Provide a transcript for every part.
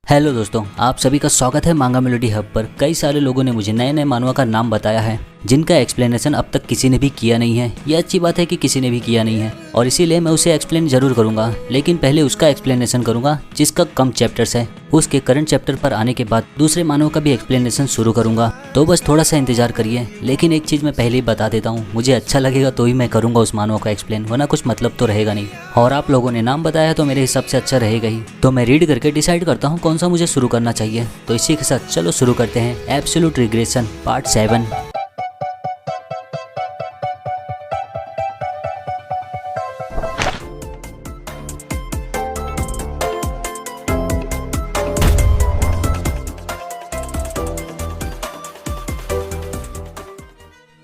Hello दोस्तों, आप सभी का स्वागत है मांगा मेलोडी हब पर। कई सारे लोगों ने मुझे नए नए मानवा का नाम बताया है जिनका एक्सप्लेनेशन अब तक किसी ने भी किया नहीं है। ये अच्छी बात है कि किसी ने भी किया नहीं है और इसीलिए मैं उसे एक्सप्लेन जरूर करूंगा, लेकिन पहले उसका एक्सप्लेनेशन करूंगा जिसका कम चैप्टर्स है। उसके करंट चैप्टर पर आने के बाद दूसरे मानव का भी एक्सप्लेनेशन शुरू करूंगा, तो बस थोड़ा सा इंतजार करिए। लेकिन एक चीज़ मैं पहले ही बता देता हूँ, मुझे अच्छा लगेगा तो ही मैं करूँगा उस मानव का एक्सप्लेन, वरना कुछ मतलब तो रहेगा नहीं। और आप लोगों ने नाम बताया तो मेरे हिसाब से अच्छा रहेगा ही, तो मैं रीड करके डिसाइड करता हूँ कौन सा मुझे शुरू करना चाहिए। तो इसी के साथ चलो शुरू करते हैं एब्सोल्यूट रिग्रेशन पार्ट 7।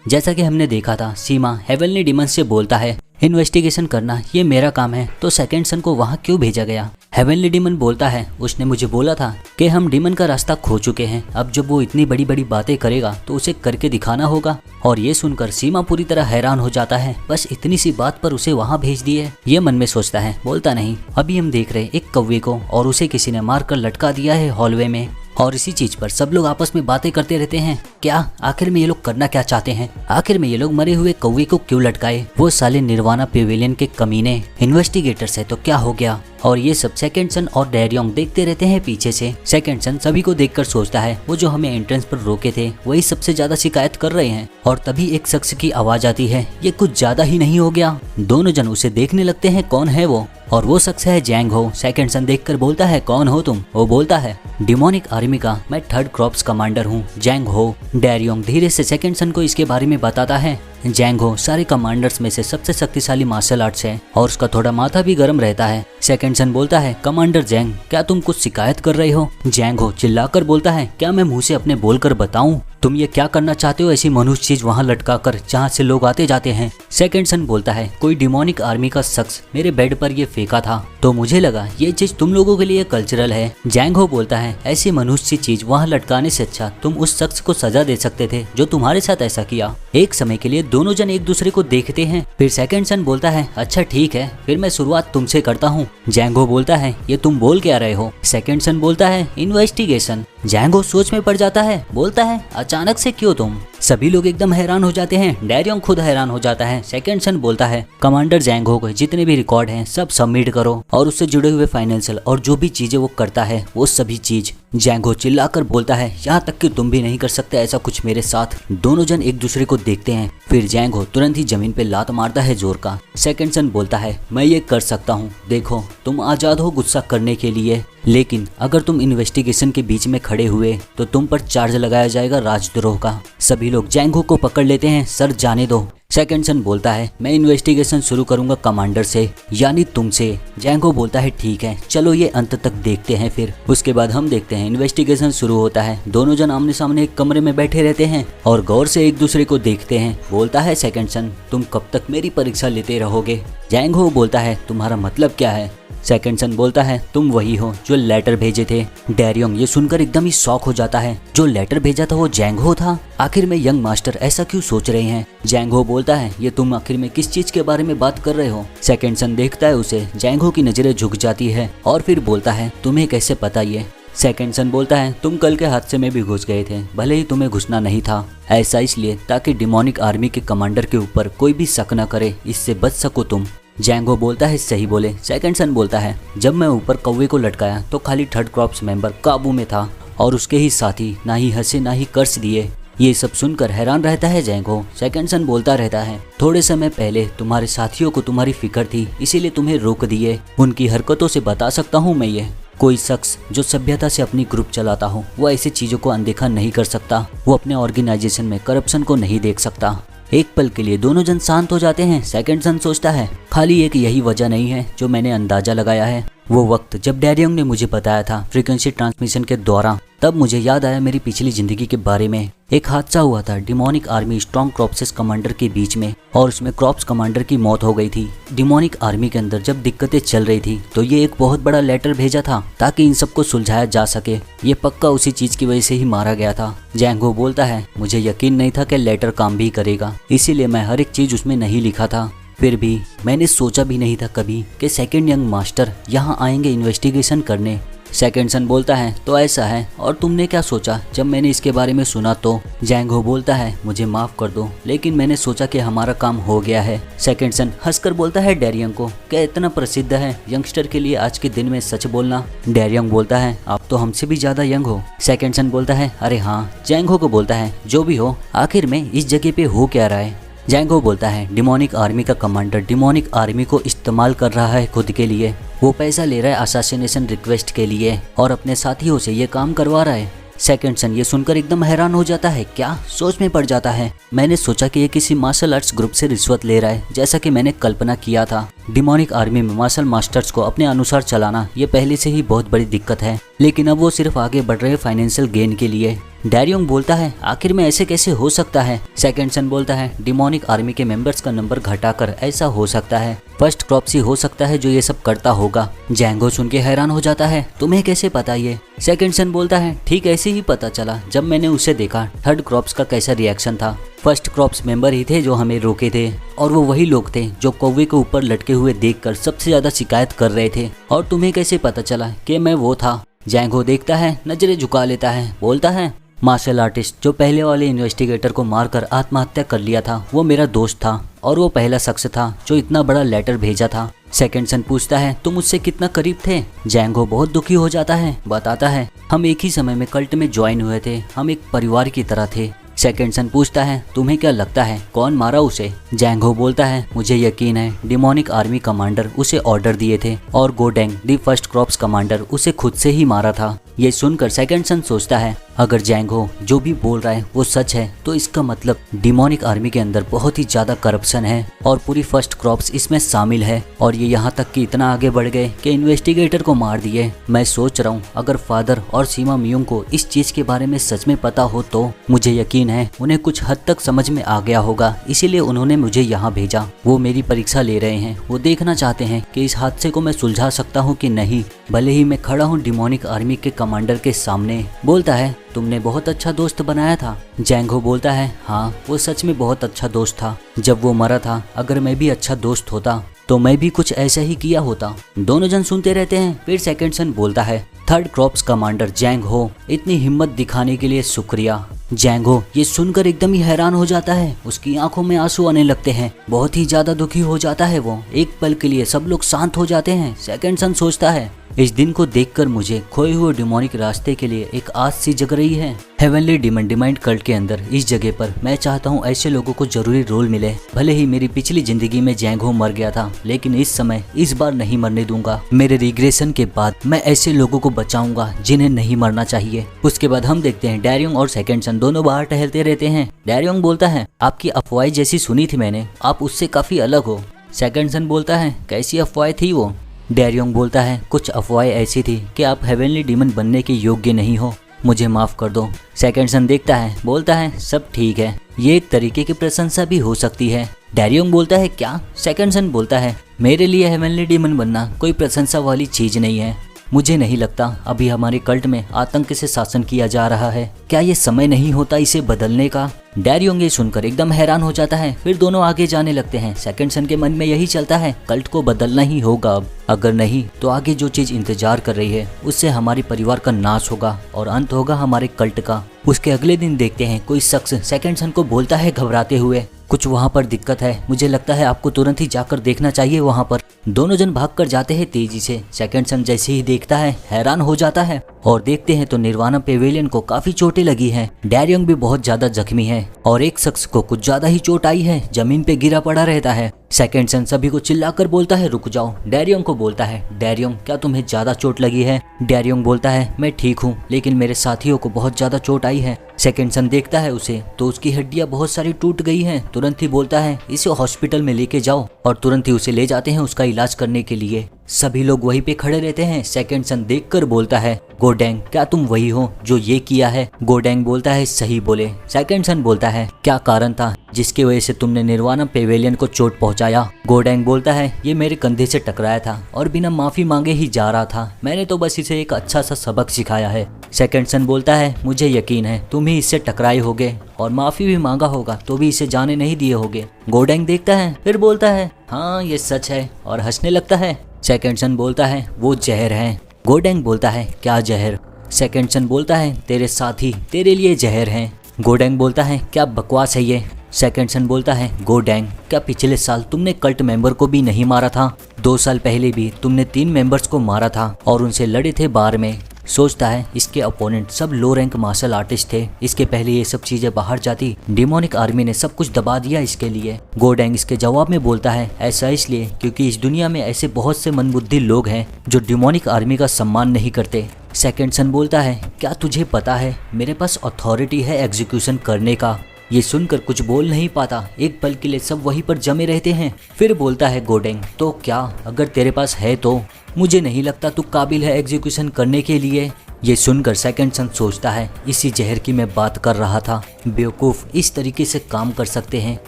जैसा कि हमने देखा था, सीमा हेवनली डीमन से बोलता है इन्वेस्टिगेशन करना ये मेरा काम है, तो सेकंड सन को वहाँ क्यों भेजा गया। हेवनली डीमन बोलता है उसने मुझे बोला था कि हम डीमन का रास्ता खो चुके हैं, अब जब वो इतनी बड़ी बड़ी बातें करेगा तो उसे करके दिखाना होगा। और ये सुनकर सीमा पूरी तरह हैरान हो जाता है, बस इतनी सी बात पर उसे वहाँ भेज दिए। ये मन में सोचता है, बोलता नहीं। अभी हम देख रहे एक कौवे को और उसे किसी ने मारकर लटका दिया है हॉलवे में, और इसी चीज पर सब लोग आपस में बातें करते रहते हैं। क्या आखिर में ये लोग करना क्या चाहते हैं? आखिर में ये लोग मरे हुए कौवे को क्यों लटकाए? वो साले निर्वाणा पेविलियन के कमीने इन्वेस्टिगेटर्स है तो क्या हो गया? और ये सब सेकंड सन और डैरियोंग देखते रहते हैं पीछे से। सेकंड सन सभी को देखकर सोचता है वो जो हमें एंट्रेंस पर रोके थे वही सबसे ज्यादा शिकायत कर रहे हैं। और तभी एक शख्स की आवाज आती है, ये कुछ ज्यादा ही नहीं हो गया? दोनों जन उसे देखने लगते हैं, कौन है वो? और वो शख्स है जैंग हो। सेकंड सन देखकर बोलता है कौन हो तुम? वो बोलता है डिमोनिक आर्मी का मैं 3rd क्रॉप्स कमांडर हूँ, जैंग हो। डैरियोंग धीरे से सेकंड सन को इसके बारे में बताता है। जैंग हो सारे कमांडर्स में से सबसे शक्तिशाली मार्शल आर्ट्स है और उसका थोड़ा माथा भी गर्म रहता है। सेकंड सन बोलता है कमांडर जैंग, क्या तुम कुछ शिकायत कर रहे हो? जैंग हो चिल्लाकर बोलता है, क्या मैं मुंह से अपने बोलकर बताऊं? तुम ये क्या करना चाहते हो ऐसी मनुष्य चीज वहाँ लटका कर जहाँ से लोग आते जाते हैं? सेकंड सन बोलता है कोई डिमोनिक आर्मी का शख्स मेरे बेड पर ये फेंका था तो मुझे लगा ये चीज तुम लोगों के लिए कल्चरल है। जैंग हो बोलता है ऐसी मनुष्य चीज वहाँ लटकाने से अच्छा तुम उस शख्स को सजा दे सकते थे जो तुम्हारे साथ ऐसा किया। एक समय के लिए दोनों जन एक दूसरे को देखते हैं। फिर सेकंड सन बोलता है अच्छा ठीक है, फिर मैं शुरुआत तुमसे करता हूँ। जैंग हो बोलता है ये तुम बोल क्या रहे हो? सेकंड सन बोलता है इन्वेस्टिगेशन। जैंग हो सोच में पड़ जाता है, बोलता है अचानक से क्यों तुम? सभी लोग एकदम हैरान हो जाते हैं, डैरियोंग खुद हैरान हो जाता है। सेकंड सन बोलता है कमांडर जैंग हो को जितने भी रिकॉर्ड हैं सब सबमिट करो और उससे जुड़े हुए फाइनेंशियल और जो भी चीजें वो करता है वो सभी चीज। जैंग हो चिल्लाकर बोलता है यहाँ तक कि तुम भी नहीं कर सकते ऐसा कुछ मेरे साथ। दोनों जन एक दूसरे को देखते हैं, फिर जैंग हो तुरंत ही जमीन पे लात मारता है जोर का। सेकंड सन बोलता है मैं ये कर सकता हूँ, देखो तुम आजाद हो गुस्सा करने के लिए, लेकिन अगर तुम इन्वेस्टिगेशन के बीच में खड़े हुए तो तुम पर चार्ज लगाया जाएगा राजद्रोह का। सभी लोग जैंग हो को पकड़ लेते हैं, सर जाने दो। सेकंड सन बोलता है मैं इन्वेस्टिगेशन शुरू करूंगा कमांडर से, यानी तुमसे। जैंग हो बोलता है ठीक है, चलो ये अंत तक देखते हैं। फिर उसके बाद हम देखते हैं इन्वेस्टिगेशन शुरू होता है। दोनों जन आमने सामने एक कमरे में बैठे रहते हैं और गौर से एक दूसरे को देखते हैं। बोलता है सेकंड सन तुम कब तक मेरी परीक्षा लेते रहोगे? जैंग हो बोलता है तुम्हारा मतलब क्या है? सेकंड सन बोलता है तुम वही हो जो लेटर भेजे थे। डैरियोंग ये सुनकर एकदम ही शॉक हो जाता है, जो लेटर भेजा था वो जैंग हो था? आखिर में यंग मास्टर ऐसा क्यों सोच रहे हैं? जैंग हो बोलता है ये तुम आखिर में किस चीज के बारे में बात कर रहे हो? सेकंड सन देखता है उसे, जैंग हो की नजरें झुक जाती है और फिर बोलता है तुम्हें कैसे पता ये? सेकंड सन बोलता है तुम कल के हादसे में भी घुस गए थे, भले ही तुम्हें घुसना नहीं था, ऐसा इसलिए ताकि डिमोनिक आर्मी के कमांडर के ऊपर कोई भी शक न करे, इससे बच सको तुम। जैंग हो बोलता है सही बोले। सेकंड सन बोलता है जब मैं ऊपर कौवे को लटकाया तो खाली 3rd क्रॉप्स मेंबर काबू में था और उसके ही साथी ना ही हंसे ना ही कर्ज दिए। ये सब सुनकर हैरान रहता है जैंग हो। सेकंड सन बोलता रहता है थोड़े समय पहले तुम्हारे साथियों को तुम्हारी फिक्र थी इसीलिए तुम्हें रोक दिए। उनकी हरकतों से बता सकता हूँ मैं ये, कोई शख्स जो सभ्यता से अपनी ग्रुप चलाता हो वो ऐसी चीजों को अनदेखा नहीं कर सकता, वो अपने ऑर्गेनाइजेशन में करप्शन को नहीं देख सकता। एक पल के लिए दोनों जन शांत हो जाते हैं। सेकंड सन सोचता है खाली एक यही वजह नहीं है जो मैंने अंदाजा लगाया है। वो वक्त जब डैरियोंग ने मुझे बताया था फ्रीक्वेंसी ट्रांसमिशन के दौरान, तब मुझे याद आया मेरी पिछली जिंदगी के बारे में। एक हादसा हुआ था demonic army strong crops commander के बीच में और उसमें क्रॉप्स कमांडर की मौत हो गई थी। डिमोनिक आर्मी के अंदर जब दिक्कतें चल रही थी तो ये एक बहुत बड़ा लेटर भेजा था ताकि इन सबको सुलझाया जा सके। ये पक्का उसी चीज की वजह से ही मारा गया था। जैंग हो बोलता है मुझे यकीन नहीं था कि लेटर काम भी करेगा, इसीलिए मैं हर एक चीज उसमें नहीं लिखा था। फिर भी मैंने सोचा भी नहीं था कभी कि सेकंड यंग मास्टर यहाँ आएंगे इन्वेस्टिगेशन करने। सेकंड सन बोलता है तो ऐसा है, और तुमने क्या सोचा जब मैंने इसके बारे में सुना तो? जैंग हो बोलता है मुझे माफ कर दो, लेकिन मैंने सोचा कि हमारा काम हो गया है। सेकंड सन हंसकर बोलता है डैरियंग को, क्या इतना प्रसिद्ध है यंगस्टर के लिए आज के दिन में सच बोलना? डैरियंग बोलता है आप तो हमसे भी ज्यादा यंग हो। सेकंड सन बोलता है अरे हाँ। जैंग हो को बोलता है जो भी हो, आखिर में इस जगह पे हो क्या रहा है? जैंग हो बोलता है डिमोनिक आर्मी का कमांडर डिमोनिक आर्मी को इस्तेमाल कर रहा है खुद के लिए। वो पैसा ले रहा है असैसिनेशन रिक्वेस्ट के लिए और अपने साथियों से ये काम करवा रहा है। सेकंड सन ये सुनकर एकदम हैरान हो जाता है, क्या? सोच में पड़ जाता है। मैंने सोचा कि ये किसी मार्शल आर्ट्स ग्रुप से रिश्वत ले रहा है, जैसा कि मैंने कल्पना किया था। डिमोनिक आर्मी में मार्शल मास्टर्स को अपने अनुसार चलाना ये पहले से ही बहुत बड़ी दिक्कत है, लेकिन अब वो सिर्फ आगे बढ़ रहे फाइनेंशियल गेन के लिए। डैरियंग बोलता है आखिर में ऐसे कैसे हो सकता है? सेकंड सन बोलता है डिमोनिक आर्मी के मेंबर्स का नंबर घटाकर ऐसा हो सकता है। फर्स्ट क्रॉप्स ही हो सकता है जो ये सब करता होगा। जैंगो सुन के हैरान हो जाता है, तुम्हें कैसे पता ये? सेकंड सन बोलता है ठीक ऐसे ही पता चला जब मैंने उसे देखा थर्ड क्रॉप्स का कैसा रिएक्शन था। फर्स्ट क्रॉप्स मेंबर ही थे जो हमें रोके थे, और वो वही लोग थे जो कौवे के ऊपर लटके हुए देखकर सबसे ज्यादा शिकायत कर रहे थे। और तुम्हें कैसे पता चला कि मैं वो था? जैंगो देखता है, नजरें झुका लेता है, बोलता है मार्शल आर्टिस्ट जो पहले वाले इन्वेस्टिगेटर को मारकर आत्महत्या कर लिया था वो मेरा दोस्त था, और वो पहला शख्स था जो इतना बड़ा लेटर भेजा था। सेकंड सन पूछता है तुम उससे कितना करीब थे? जैंगो बहुत दुखी हो जाता है, बताता है हम एक ही समय में कल्ट में ज्वाइन हुए थे, हम एक परिवार की तरह थे। सेकंड सन पूछता है तुम्हें क्या लगता है कौन मारा उसे? जैंगो बोलता है मुझे यकीन है डिमोनिक आर्मी कमांडर उसे ऑर्डर दिए थे, और गोडेंग दी फर्स्ट क्रॉप्स कमांडर उसे खुद से ही मारा था। ये सुनकर सेकंड सन सोचता है अगर जैंगो जो भी बोल रहा है वो सच है तो इसका मतलब डिमोनिक आर्मी के अंदर बहुत ही ज्यादा करप्शन है और पूरी फर्स्ट क्रॉप्स इसमें शामिल है, और ये यहाँ तक कि इतना आगे बढ़ गए कि इन्वेस्टिगेटर को मार दिए। मैं सोच रहा हूँ अगर फादर और सीमा मियोंग को इस चीज के बारे में सच में पता हो तो मुझे यकीन है उन्हें कुछ हद तक समझ में आ गया होगा, इसीलिए उन्होंने मुझे यहाँ भेजा। वो मेरी परीक्षा ले रहे हैं, वो देखना चाहते हैं कि इस हादसे को मैं सुलझा सकता हूँ कि नहीं, भले ही मैं खड़ा हूँ डिमोनिक आर्मी के कमांडर के सामने। बोलता है तुमने बहुत अच्छा दोस्त बनाया था। जैंगो बोलता है हाँ वो सच में बहुत अच्छा दोस्त था। जब वो मरा था अगर मैं भी अच्छा दोस्त होता तो मैं भी कुछ ऐसा ही किया होता। दोनों जन सुनते रहते हैं। फिर सेकंड सन बोलता है थर्ड क्रॉप्स कमांडर जैंग हो, इतनी हिम्मत दिखाने के लिए शुक्रिया। जैंग हो ये सुनकर एकदम ही हैरान हो जाता है, उसकी आंखों में आंसू आने लगते हैं, बहुत ही ज्यादा दुखी हो जाता है वो। एक पल के लिए सब लोग शांत हो जाते हैं। सेकंड सन सोचता है इस दिन को देखकर मुझे खोए हुए डिमोनिक रास्ते के लिए एक आस सी जग रही है। हेवनली डिमन डिमांड कल्ट के अंदर इस जगह पर मैं चाहता हूँ ऐसे लोगों को जरूरी रोल मिले। भले ही मेरी पिछली जिंदगी में जैंगो मर गया था, लेकिन इस समय इस बार नहीं मरने दूंगा। मेरे रिग्रेशन के बाद मैं ऐसे लोगों को बचाऊंगा जिन्हें नहीं मरना चाहिए। उसके बाद हम देखते हैं डैरियंग और सेकंड सन दोनों बाहर टहलते रहते हैं। डैरियंग बोलता है आपकी अफवाह जैसी सुनी थी मैंने, आप उससे काफी अलग हो। सेकंड सन बोलता है कैसी अफवाह थी वो? डैरियंग बोलता है कुछ अफवाहें ऐसी थी कि आप हेवनली डीमन बनने के योग्य नहीं हो, मुझे माफ कर दो। सेकंड सन देखता है, बोलता है सब ठीक है, ये एक तरीके की प्रशंसा भी हो सकती है। डैरियंग बोलता है क्या? सेकंड सन बोलता है मेरे लिए हेवनली डीमन बनना कोई प्रशंसा वाली चीज नहीं है। मुझे नहीं लगता अभी हमारे कल्ट में आतंक से शासन किया जा रहा है, क्या ये समय नहीं होता इसे बदलने का? डैरियंग ये सुनकर एकदम हैरान हो जाता है। फिर दोनों आगे जाने लगते हैं। सेकंड सन के मन में यही चलता है कल्ट को बदलना ही होगा अब, अगर नहीं तो आगे जो चीज इंतजार कर रही है उससे हमारे परिवार का नाश होगा और अंत होगा हमारे कल्ट का। उसके अगले दिन देखते हैं कोई शख्स सेकंड सन को बोलता है घबराते हुए कुछ वहाँ पर दिक्कत है, मुझे लगता है आपको तुरंत ही जाकर देखना चाहिए वहाँ पर। दोनों जन भागकर जाते हैं तेजी से। सेकंड सन जैसे ही देखता है हैरान हो जाता है और देखते हैं तो निर्वाणा पेवेलियन को काफी चोटें लगी हैं। डैरियंग भी बहुत ज्यादा जख्मी है और एक शख्स को कुछ ज्यादा ही चोट आई है, जमीन पे गिरा पड़ा रहता है। सेकंड सन सभी को चिल्लाकर बोलता है रुक जाओ। डैरियंग को बोलता है डैरियंग क्या तुम्हें ज्यादा चोट लगी है? डैरियंग बोलता है मैं ठीक हूँ, लेकिन मेरे साथियों को बहुत ज्यादा चोट आई है। सेकंड सन देखता है उसे तो उसकी हड्डियां बहुत सारी टूट गई हैं। तुरंत ही बोलता है इसे हॉस्पिटल में लेके जाओ, और तुरंत ही उसे ले जाते हैं उसका इलाज करने के लिए। सभी लोग वहीं पे खड़े रहते हैं। सेकंड सन देखकर बोलता है गोडेंग क्या तुम वही हो जो ये किया है? गोडेंग बोलता है सही बोले। सेकंड सन बोलता है क्या कारण था जिसकी वजह से तुमने निर्वाणा पेवेलियन को चोट पहुंचाया? गोडेंग बोलता है ये मेरे कंधे से टकराया था और बिना माफी मांगे ही जा रहा था, मैंने तो बस इसे एक अच्छा सा सबक सिखाया है। सेकंड सन बोलता है मुझे यकीन है तुम ही इससे टकराए होगे और माफी भी मांगा होगा तो भी इसे जाने नहीं दिए होगे। गोडेंग देखता है फिर बोलता है हाँ ये सच है और हंसने लगता है। सेकंड सन बोलता है वो जहर है। गोडेंग बोलता है क्या जहर? सेकंड सन बोलता है तेरे साथी तेरे लिए जहर हैं। गोडेंग बोलता है क्या बकवास है ये? सेकंड सन बोलता है गोडेंग क्या पिछले साल तुमने कल्ट मेंबर को भी नहीं मारा था? 2 साल पहले भी तुमने 3 मेंबर्स को मारा था और उनसे लड़े थे बार में। सोचता है इसके अपोनेंट सब लो रैंक मार्शल आर्टिस्ट थे, इसके पहले ये सब चीजें बाहर जाती डिमोनिक आर्मी ने सब कुछ दबा दिया इसके लिए। गोडेंग इसके जवाब में बोलता है ऐसा इसलिए क्योंकि इस दुनिया में ऐसे बहुत से मंदबुद्धि लोग हैं जो डिमोनिक आर्मी का सम्मान नहीं करते। सेकंड सन बोलता है क्या तुझे पता है मेरे पास अथॉरिटी है एग्जीक्यूशन करने का? ये सुनकर कुछ बोल नहीं पाता, एक पल के लिए सब वहीं पर जमे रहते हैं। फिर बोलता है गोडेंग तो क्या अगर तेरे पास है तो मुझे नहीं लगता तू काबिल है एग्जीक्यूशन करने के लिए। ये सुनकर सेकंड सन सोचता है इसी जहर की मैं बात कर रहा था। बेवकूफ़ इस तरीके से काम कर सकते हैं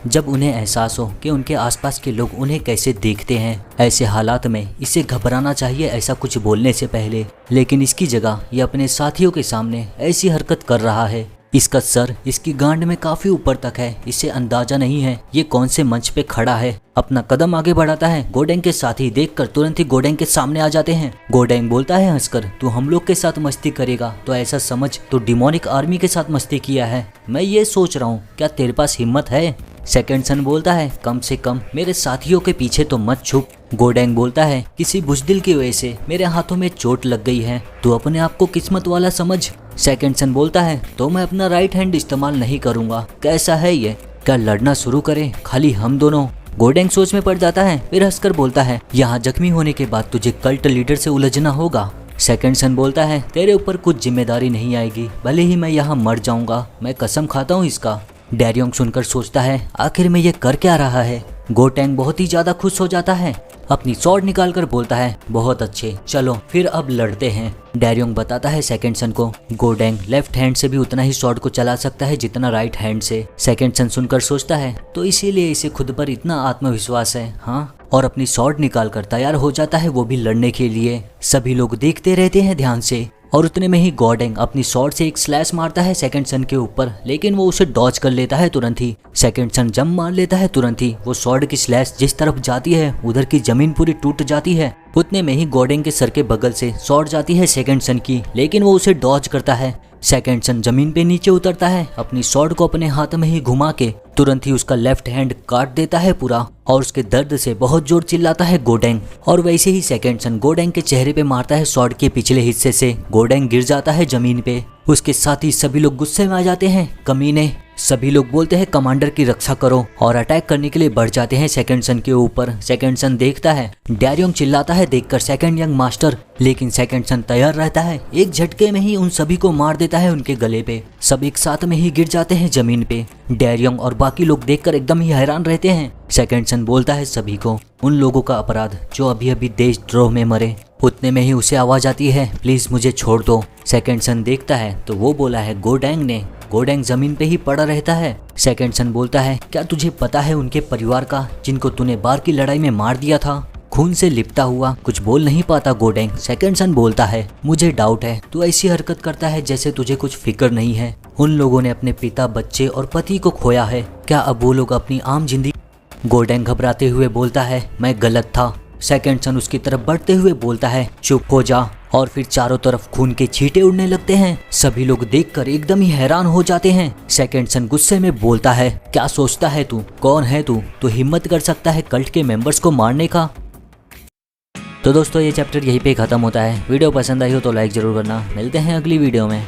जब उन्हें एहसास हो कि उनके आसपास के लोग उन्हें कैसे देखते हैं। ऐसे हालात में इसे घबराना चाहिए ऐसा कुछ बोलने से पहले, लेकिन इसकी जगह ये अपने साथियों के सामने ऐसी हरकत कर रहा है। इसका सर इसकी गांड में काफी ऊपर तक है, इसे अंदाजा नहीं है ये कौन से मंच पे खड़ा है। अपना कदम आगे बढ़ाता है, गोडेंग के साथी देखकर तुरंत ही गोडेंग के सामने आ जाते हैं। गोडेंग बोलता है हंसकर तू हम लोग के साथ मस्ती करेगा तो ऐसा समझ तो डिमोनिक आर्मी के साथ मस्ती किया है। मैं ये सोच रहा हूँ क्या तेरे पास हिम्मत है? सेकंड सन बोलता है कम से कम मेरे साथियों के पीछे तो मत छुप। गोडेंग बोलता है किसी बुज़दिल की वजह से मेरे हाथों में चोट लग गई है, तू अपने आप को किस्मत वाला समझ। सेकंड सन बोलता है तो मैं अपना राइट हैंड इस्तेमाल नहीं करूंगा। कैसा है ये? क्या लड़ना शुरू करें खाली हम दोनों? गोडेंग सोच में पड़ जाता है, फिर हंसकर बोलता है यहाँ जख्मी होने के बाद तुझे कल्ट लीडर से उलझना होगा। सेकंड सन बोलता है तेरे ऊपर कुछ जिम्मेदारी नहीं आएगी, भले ही मैं यहाँ मर जाऊंगा, मैं कसम खाता हूँ इसका। डैरियोंग सुनकर सोचता है आखिर में ये कर क्या रहा है। गोटेंग बहुत ही ज्यादा खुश हो जाता है, अपनी स्वॉर्ड निकालकर बोलता है बहुत अच्छे चलो फिर अब लड़ते हैं। डैरियोंग बताता है सेकंड सन को गोडेंग लेफ्ट हैंड से भी उतना ही स्वॉर्ड को चला सकता है जितना राइट हैंड से। सेकंड सन सुनकर सोचता है तो इसीलिए इसे खुद पर इतना आत्मविश्वास है, हाँ, और अपनी स्वॉर्ड निकाल कर तैयार हो जाता है वो भी लड़ने के लिए। सभी लोग देखते रहते हैं ध्यान से और उतने में ही गोडेंग अपनी स्वॉर्ड से एक स्लैश मारता है सेकंड सन के ऊपर, लेकिन वो उसे डॉज कर लेता है तुरंत ही। सेकंड सन जंप मार लेता है तुरंत ही, वो स्वॉर्ड की स्लैश जिस तरफ जाती है उधर की जमीन पूरी टूट जाती है। उतने में ही गोडेंग के सर के बगल से स्वॉर्ड जाती है सेकंड सन की, लेकिन वो उसे डॉज करता है। सेकंड सन जमीन पे नीचे उतरता है, अपनी स्वॉर्ड को अपने हाथ में ही घुमा के तुरंत ही उसका लेफ्ट हैंड काट देता है पूरा, और उसके दर्द से बहुत जोर चिल्लाता है गोडेंग। और वैसे ही सेकंड सन गोडेंग के चेहरे पे मारता है स्वॉर्ड के पिछले हिस्से से, गोडेंग गिर जाता है जमीन पे। उसके साथ ही सभी लोग गुस्से में आ जाते हैं, कमीने। सभी लोग बोलते हैं कमांडर की रक्षा करो और अटैक करने के लिए बढ़ जाते हैं सेकंड सन के ऊपर। सेकंड सन देखता है, डैरियोंग चिल्लाता है देखकर सेकंड यंग मास्टर, लेकिन सेकंड सन तैयार रहता है, एक झटके में ही उन सभी को मार देता है उनके गले पे। सब एक साथ में ही गिर जाते हैं जमीन पे। डैरियोंग और बाकी लोग देखकर एकदम ही हैरान रहते हैं। सेकंड सन बोलता है सभी को उन लोगों का अपराध जो अभी अभी देशद्रोह में मरे। उतने में ही उसे आवाज आती है प्लीज मुझे छोड़ दो। सेकंड सन देखता है तो वो बोला है गोडेंग ने। गोडेंग जमीन पे ही पड़ा रहता है। सेकंड सन बोलता है क्या तुझे पता है उनके परिवार का जिनको तूने बार की लड़ाई में मार दिया था? खून से लिपटा हुआ कुछ बोल नहीं पाता गोडेंग। सेकंड सन बोलता है मुझे डाउट है तू ऐसी हरकत करता है जैसे तुझे कुछ फिक्र नहीं है। उन लोगों ने अपने पिता, बच्चे और पति को खोया है, क्या अब वो लोग अपनी आम जिंदगी? गोडेंग घबराते हुए बोलता है मैं गलत था। सेकंड सन उसकी तरफ बढ़ते हुए बोलता है चुप हो जा, और फिर चारों तरफ खून के छींटे उड़ने लगते हैं। सभी लोग देखकर एकदम ही हैरान हो जाते हैं। सेकंड सन गुस्से में बोलता है क्या सोचता है तू, कौन है तू, तो हिम्मत कर सकता है कल्ट के मेंबर्स को मारने का? तो दोस्तों ये चैप्टर यहीं पे खत्म होता है। वीडियो पसंद आई हो तो लाइक जरूर करना। मिलते हैं अगली वीडियो में।